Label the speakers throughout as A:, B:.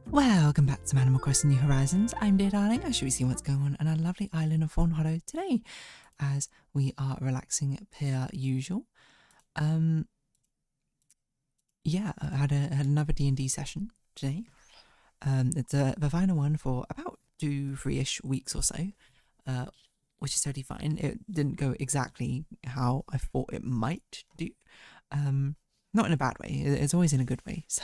A: Welcome back to Animal Crossing New Horizons. I'm Dear Darling. I should be seeing what's going on our lovely island of Fawnhallow today, as we are relaxing per usual. Yeah, I had another D&D session today. It's the final one for about 2-3-ish weeks or so, which is totally fine. It didn't go exactly how I thought it might do. Not in a bad way. It's always in a good way. So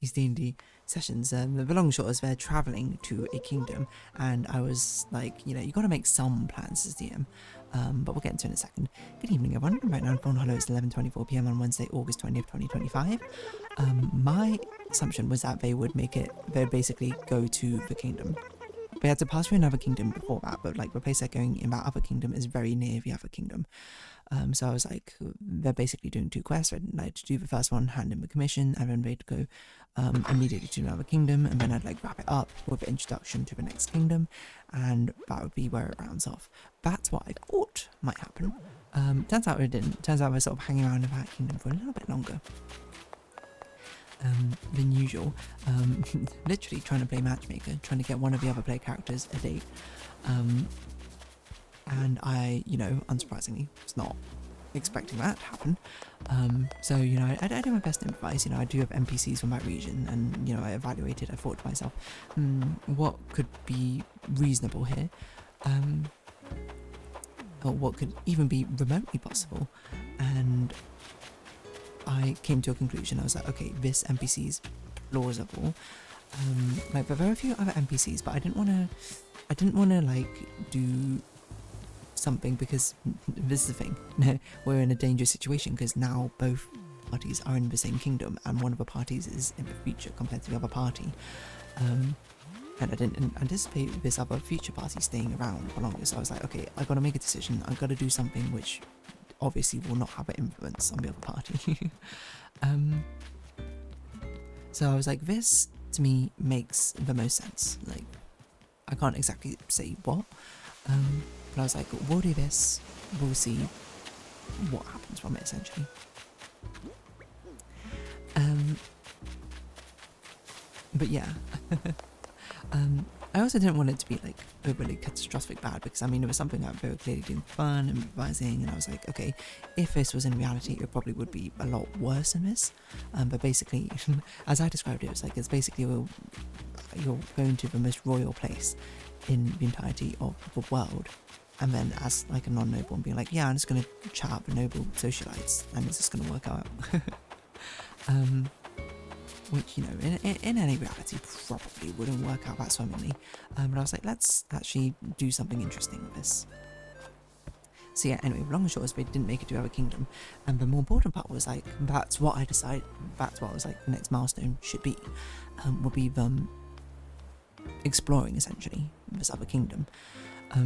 A: these D&D sessions, the long and short is they're traveling to a kingdom, and I was like, you got to make some plans as DM, but we'll get into it in a second. Good evening, everyone. Right now in Fawnhallow, it's 11:24 p.m. on Wednesday, August 20th, 2025. My assumption was that they'd basically go to the kingdom. They had to pass through another kingdom before that, but like the place they're going in that other kingdom is very near the other kingdom. So I was like, they're basically doing 2 quests. I'd like to do the first one, hand in the commission, and then they'd go immediately to another kingdom, and then I'd like wrap it up with the introduction to the next kingdom, and that would be where it rounds off. That's what I thought might happen. Turns out it didn't. Turns out we're sort of hanging around in that kingdom for a little bit longer than usual. Literally trying to play matchmaker, trying to get one of the other player characters a date. And I, unsurprisingly, was not expecting that to happen. So, I do my best to improvise. I do have NPCs from that region, and, I evaluated, I thought to myself, what could be reasonable here? Or what could even be remotely possible? And I came to a conclusion. I was like, okay, this NPC is plausible. Like, there were a few other NPCs, but I didn't want to, like, do something, because this is the thing. We're in a dangerous situation, because now both parties are in the same kingdom, and one of the parties is in the future compared to the other party. And I didn't anticipate this other future party staying around for longer, so I was like, okay, I gotta make a decision. I gotta do something which obviously will not have an influence on the other party. So I was like, this to me makes the most sense. Like, I can't exactly say what, but I was like, we'll do this, we'll see what happens from it, essentially. But yeah. I also didn't want it to be like overly catastrophic bad, because I mean, it was something that very clearly doing fun and revising, and I was like, okay, if this was in reality, it probably would be a lot worse than this. But basically, as I described it, it's basically you're going to the most royal place in the entirety of the world, and then as like a non-noble, and being like, yeah, I'm just gonna chat up with noble socialites, and it's just gonna work out. Which, in any reality probably wouldn't work out that swimmingly. But I was like, let's actually do something interesting with this. So yeah, anyway, long and short is we didn't make it to our kingdom, and the more important part was like, that's what I decided, that's what I was like, the next milestone should be, would be them exploring, essentially, this other kingdom.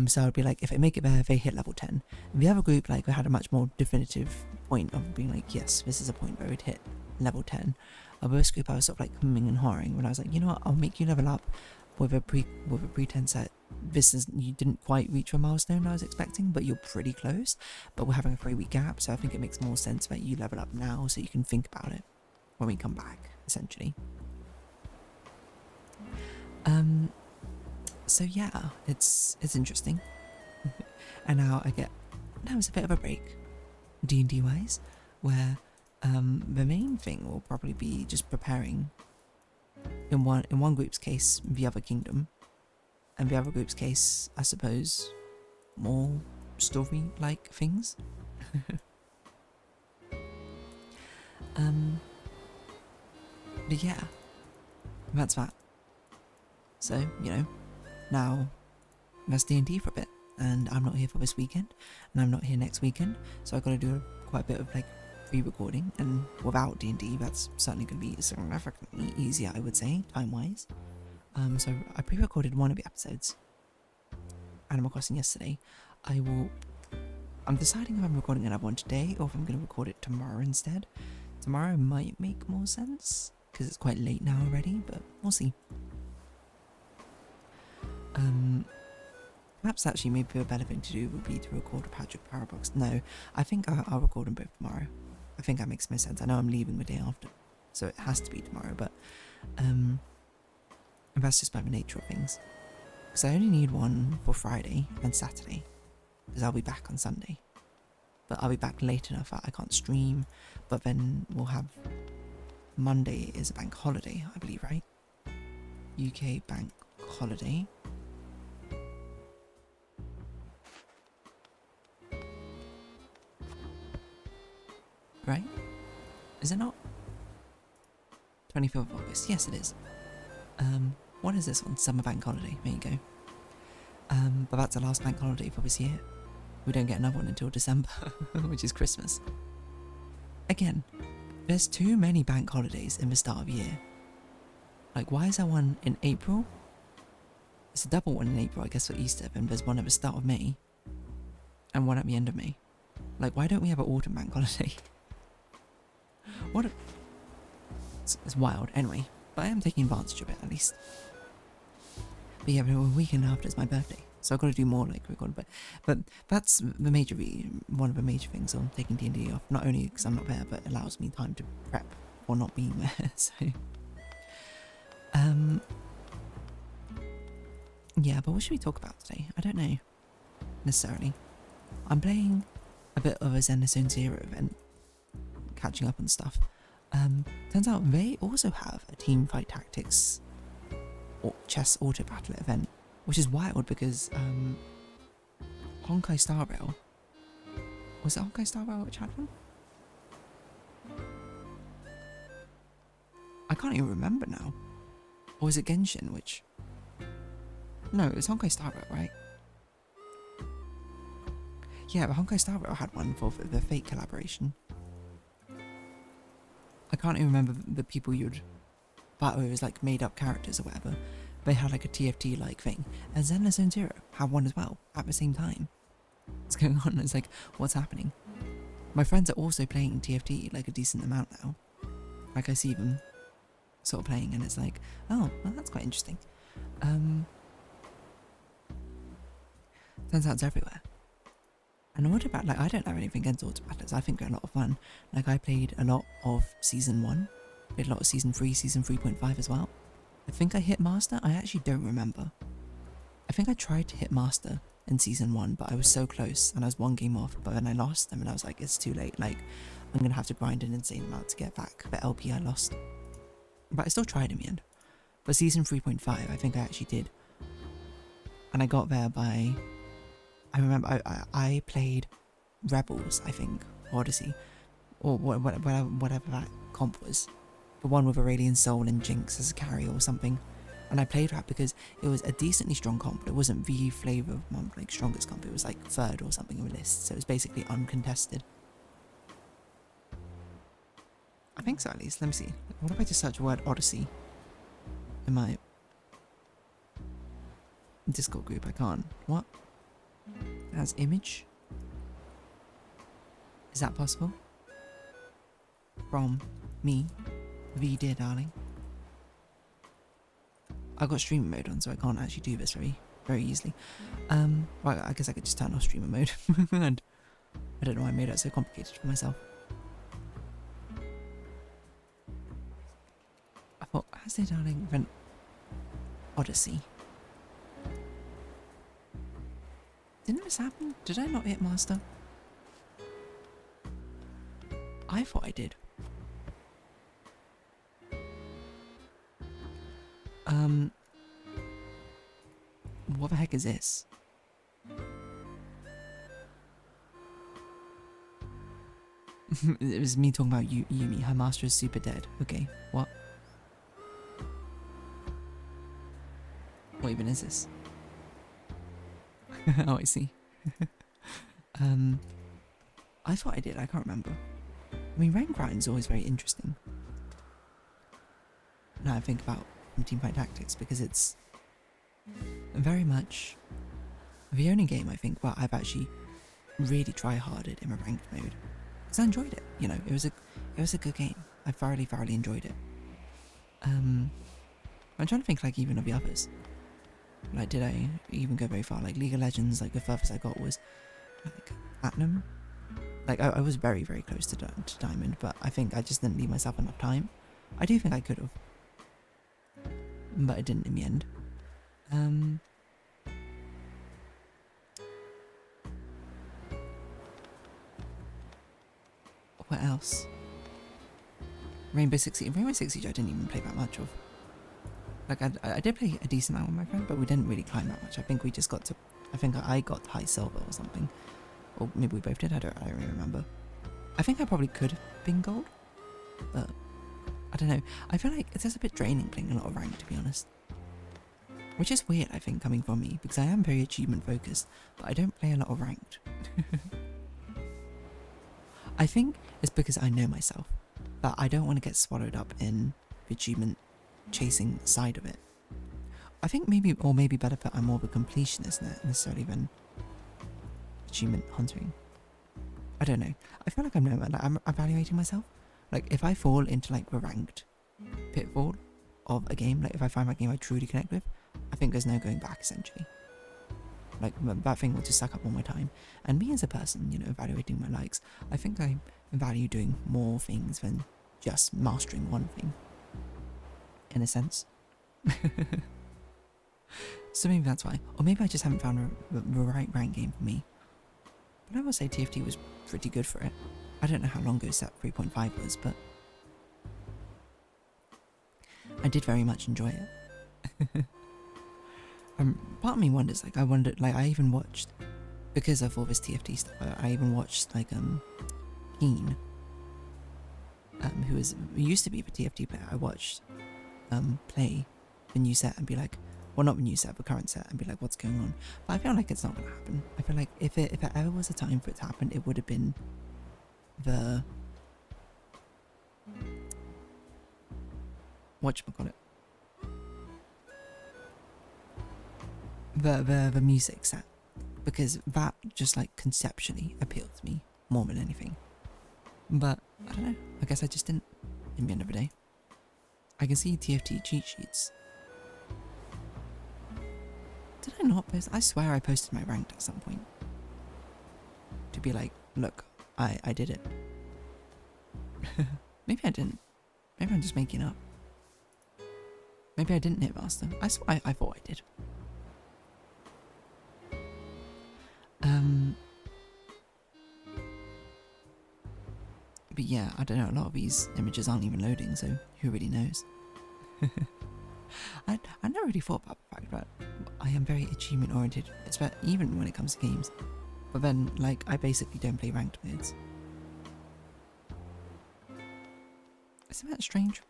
A: So I'd be like, if they make it there, they hit level 10. And the other group, like, we had a much more definitive point of being like, yes, this is a point where we'd hit level 10. This group, I was sort of like humming and hawing when I was like, you know what, I'll make you level up with a pretense that you didn't quite reach a milestone I was expecting, but you're pretty close. But we're having a 3-week gap, so I think it makes more sense that you level up now, so you can think about it when we come back, essentially. So yeah, it's interesting. And now it's a bit of a break, D&D wise, where the main thing will probably be just preparing, in one group's case, the other kingdom, and the other group's case, I suppose, more story-like things. But yeah, that's that. So, now that's D&D for a bit, and I'm not here for this weekend, and I'm not here next weekend, so I've got to do quite a bit of like pre-recording, and without D&D that's certainly going to be significantly easier, I would say, time-wise. So I pre-recorded one of the episodes, Animal Crossing, yesterday. I'm deciding if I'm recording another one today, or if I'm going to record it tomorrow instead. Tomorrow might make more sense, because it's quite late now already, but we'll see. Perhaps actually maybe a better thing to do would be to record a Patrick Parabox. No, I think I'll record them both tomorrow. I think that makes more sense. I know I'm leaving the day after, so it has to be tomorrow, but that's just by the nature of things. Because I only need one for Friday and Saturday, because I'll be back on Sunday. But I'll be back late enough that I can't stream, but then we'll have... Monday is a bank holiday, I believe, right? UK bank holiday. Right? Is it not? 25th of August. Yes, it is. What is this one? Summer bank holiday. There you go. But that's the last bank holiday for this year. We don't get another one until December, which is Christmas. Again, there's too many bank holidays in the start of the year. Like, why is there one in April? It's a double one in April, I guess, for Easter. Then there's one at the start of May. And one at the end of May. Like, why don't we have an autumn bank holiday? What a... It's wild. Anyway, but I am taking advantage of it, at least. But yeah, a weekend after is my birthday. So I've got to do more, like, recording. But that's the major one of the major things on taking D&D off. Not only because I'm not there, but it allows me time to prep for not being there, so... Yeah, but what should we talk about today? I don't know, necessarily. I'm playing a bit of a Zone Zero event, catching up on stuff. Turns out they also have a Team Fight Tactics or chess auto battle event, which is wild because Honkai Star Rail, was it Honkai Star Rail which had one? I can't even remember now. Or was it Genshin which... No, it was Honkai Star Rail, right? Yeah, but Honkai Star Rail had one for the Fate collaboration. I can't even remember the people you'd battle with as like made up characters or whatever. They had like a TFT like thing. And Zenless Zone Zero had one as well at the same time. What's going on? It's like, what's happening? My friends are also playing TFT like a decent amount now. Like I see them sort of playing and it's like, oh, well, that's quite interesting. Turns out it's everywhere. And what about, like, I don't have anything against auto battles. I think they're a lot of fun. Like, I played a lot of Season 1. Played a lot of Season 3, Season 3.5 as well. I think I hit Master. I actually don't remember. I think I tried to hit Master in Season 1, but I was so close, and I was one game off, but then I lost them, and I was like, it's too late. Like, I'm going to have to grind an insane amount to get back the LP I lost. But I still tried in the end. But Season 3.5, I think I actually did. And I got there by... I remember I played Rebels, I think, Odyssey, or whatever that comp was. The one with Aurelian Soul and Jinx as a carry or something. And I played that because it was a decently strong comp. It wasn't the flavour of my like strongest comp. It was like third or something in the list. So it was basically uncontested. I think so, at least. Let me see. What if I just search the word Odyssey in my Discord group? I can't. What? As image? Is that possible? From me, the dear darling. I've got streamer mode on, so I can't actually do this very easily. Well, I guess I could just turn off streamer mode. And I don't know why I made that so complicated for myself. I thought, as dear darling, event Odyssey. Didn't this happen? Did I not hit Master? I thought I did. What the heck is this? It was me talking about Yumi. Her master is super dead. Okay, what? What even is this? Oh, I see. I thought I did. I can't remember. I mean, rank grind is always very interesting. Now I think about Teamfight Tactics because it's very much the only game I think where I've actually really try-harded in a ranked mode because I enjoyed it. You know, it was a good game. I thoroughly enjoyed it. I'm trying to think like even of the others. Like, did I even go very far? Like League of Legends, like the furthest I got was like Platinum. Like I was very close to Diamond, but I think I just didn't leave myself enough time. I do think I could have, but I didn't in the end. What else? Rainbow Six Siege. Rainbow Six Siege I didn't even play that much of. Like, I did play a decent amount with my friend, but we didn't really climb that much. I think we just got to... I think I got high silver or something. Or maybe we both did, I don't really remember. I think I probably could have been gold, but... I don't know. I feel like it's just a bit draining playing a lot of rank, to be honest. Which is weird, I think, coming from me, because I am very achievement focused, but I don't play a lot of ranked. I think it's because I know myself, that I don't want to get swallowed up in the achievement chasing side of it. I think maybe better put, I'm more of a completionist necessarily than achievement hunting. I don't know. I feel like I'm evaluating myself. Like, if I fall into like the ranked pitfall of a game, like if I find that game I truly connect with, I think there's no going back essentially. Like, that thing will just suck up all my time. And me as a person, you know, evaluating my likes, I think I value doing more things than just mastering one thing. In a sense. So maybe that's why. Or maybe I just haven't found the right rank game for me. But I will say TFT was pretty good for it. I don't know how long ago set 3.5 was, but I did very much enjoy it. Part of me wonders, like, I even watched, because of all this TFT stuff, I even watched, like, Keen, who used to be the TFT player. I watched, play the new set and be like, well, not the new set, the current set, and be like, what's going on? But I feel like it's not going to happen. I feel like if there ever was a time for it to happen, it would have been the... whatchamacallit? The music set. Because that just, like, conceptually appealed to me more than anything. But, I don't know. I guess I just didn't, in the end of the day. I can see TFT cheat sheets. Did I not post? I swear I posted my ranked at some point. To be like, look, I did it. Maybe I didn't. Maybe I'm just making up. Maybe I didn't hit master. I thought I did. But yeah, I don't know, a lot of these images aren't even loading, so who really knows? I never really thought about the fact that I am very achievement oriented, even when it comes to games. But then, like, I basically don't play ranked modes. Isn't that strange?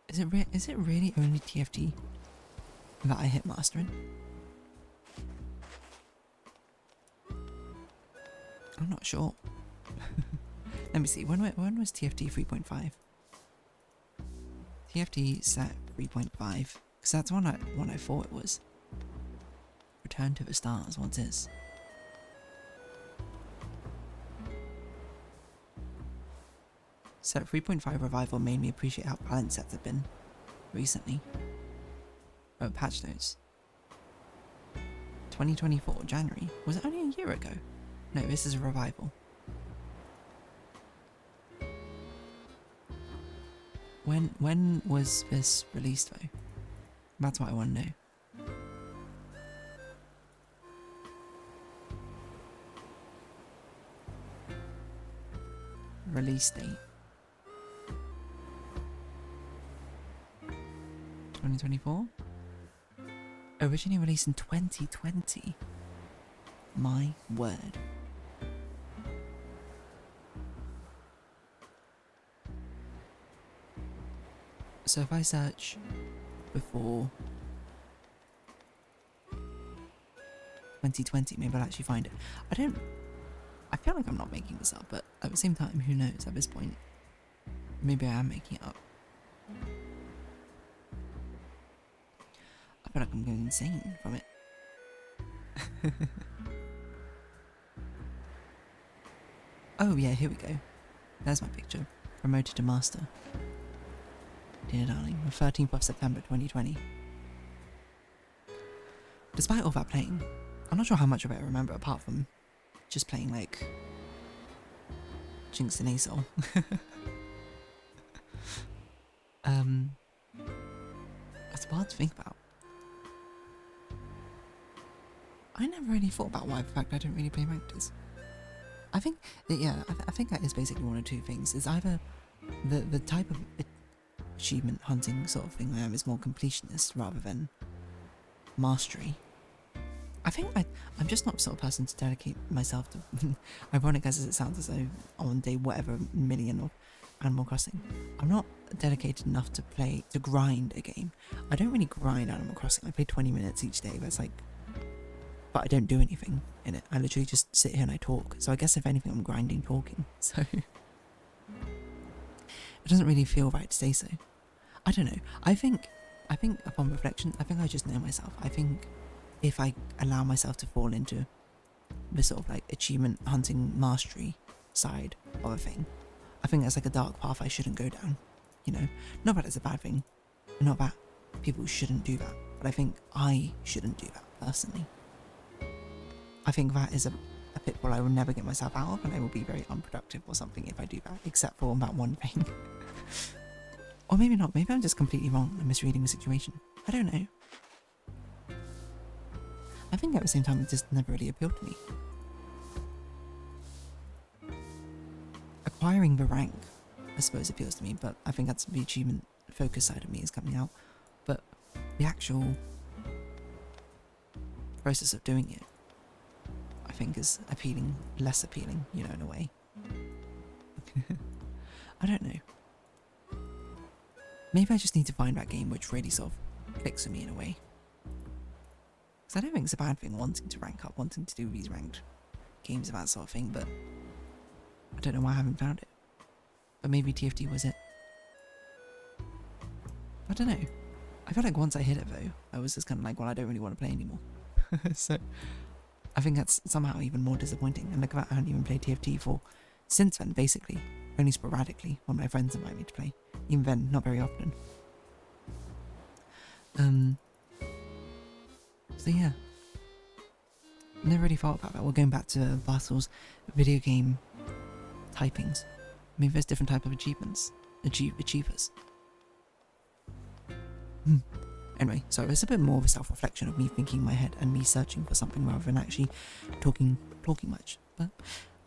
A: Is it really only TFT that I hit mastering? I'm not sure. Let me see. When was TFT 3.5? TFT set 3.5, because that's what I thought it was. Return to the Stars. What's this? Set 3.5 revival made me appreciate how balanced sets have been recently. Oh, patch notes. 2024 January. Was it only a year ago? No, this is a revival. When was this released though? That's what I want to know. Release date. 2024? Originally released in 2020. My word. So if I search before 2020, maybe I'll actually find it. I feel like I'm not making this up, but at the same time, who knows at this point? Maybe I am making it up. I feel like I'm going insane from it. Oh yeah, here we go. There's my picture. Promoted to master. Dear darling, the 13th of September 2020. Despite all that playing, I'm not sure how much of it I remember apart from just playing like Jinx and Asol. It's hard to think about. I never really thought about why the fact I don't really play ranked is. I think that, yeah, I think that is basically one of two things. It's either the type of achievement hunting sort of thing I am is more completionist rather than mastery. I think I'm just not the sort of person to dedicate myself to, ironic as it sounds as though on day whatever million of Animal Crossing, I'm not dedicated enough to grind a game. I don't really grind Animal Crossing. I play 20 minutes each day, but I don't do anything in it. I literally just sit here and I talk. So I guess if anything, I'm grinding talking. So it doesn't really feel right to say so. I don't know. I think upon reflection, I think I just know myself. I think if I allow myself to fall into the sort of like achievement hunting mastery side of a thing, I think that's like a dark path I shouldn't go down. You know, not that it's a bad thing, not that people shouldn't do that, but I think I shouldn't do that personally. I think that is a pitfall I will never get myself out of, and I will be very unproductive or something if I do that, except for that one thing. Or maybe not, maybe I'm just completely wrong and misreading the situation. I don't know. I think at the same time it just never really appealed to me. Acquiring the rank, I suppose, appeals to me, but I think that's the achievement focus side of me is coming out. But the actual process of doing it, I think is less appealing, you know, in a way. I don't know. Maybe I just need to find that game which really sort of clicks with me in a way. Because I don't think it's a bad thing wanting to rank up, wanting to do these ranked games and that sort of thing, but I don't know why I haven't found it. But maybe TFT was it. I don't know. I feel like once I hit it though, I was just kind of like, well, I don't really want to play anymore. So I think that's somehow even more disappointing. And look at that, I haven't even played TFT for since then, basically. Only sporadically when my friends invite me to play. Even then, not very often. So yeah. Never really thought about that. We're going back to Barthel's video game typings. Maybe there's different type of achievements. Achievers. Anyway, so it's a bit more of a self-reflection of me thinking in my head and me searching for something rather than actually talking much. But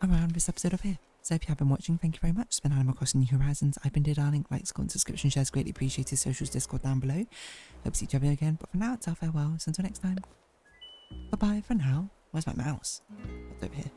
A: I'm around this episode of here. So if you have been watching, thank you very much. It's been Animal Crossing New Horizons. I've been Dear Darling. Likes, comments, subscription, shares, greatly appreciated. Socials, Discord down below. Hope to see each other again. But for now, it's our farewell. So until next time. Bye-bye for now. Where's my mouse? It's over here.